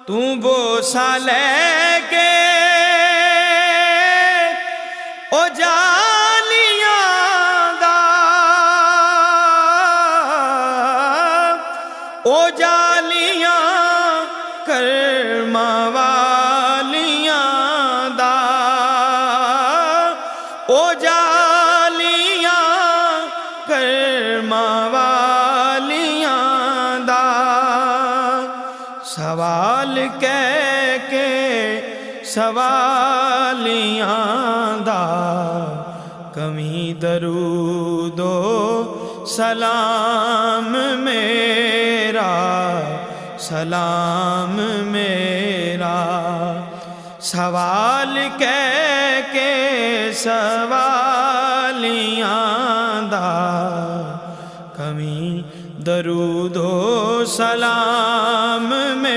तू बोसा लैके ओ जालियां दा, ओ जालियां करमां वालियां दा, ओ जालियां करमां वालियां दा। सवाल कह के सवालियां दा, कमी दरूदो सलाम मेरा, सलाम मेरा। सवाल कह के सवालियां दा, कमी दरूदो सलाम में